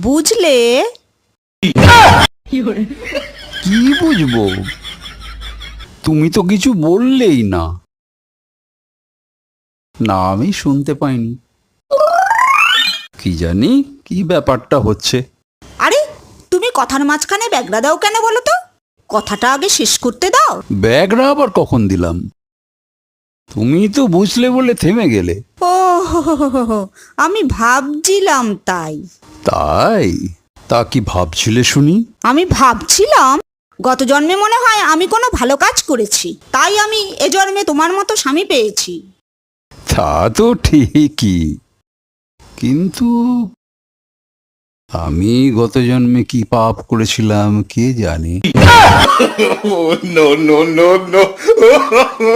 বুঝলে? কি বুঝবো? তুমি তো কিছু বললেই না। না, আমি শুনতে পাইনি। কি জানি কি ব্যাপারটা হচ্ছে। আরে তুমি কথার মাঝখানে ব্যাগরা দাও কেন বলো তো? কথাটা আগে শেষ করতে দাও। ব্যাগরা আবার কখন দিলাম? তুমি তো বুঝলে বলে থেমে গেলে। ও হো, আমি ভাবছিলাম তাই। তাই? তা কি ভাবছিলে শুনি? আমি ভাবছিলাম গত জন্মে মনে হয় আমি কোনো ভালো কাজ করেছি, তাই আমি এ জন্মে তোমার মতো স্বামী পেয়েছি। তা তো ঠিকই, কিন্তু আমি গত জন্মে কি পাপ করেছিলাম কে জানে। Oh, no, no, no, no.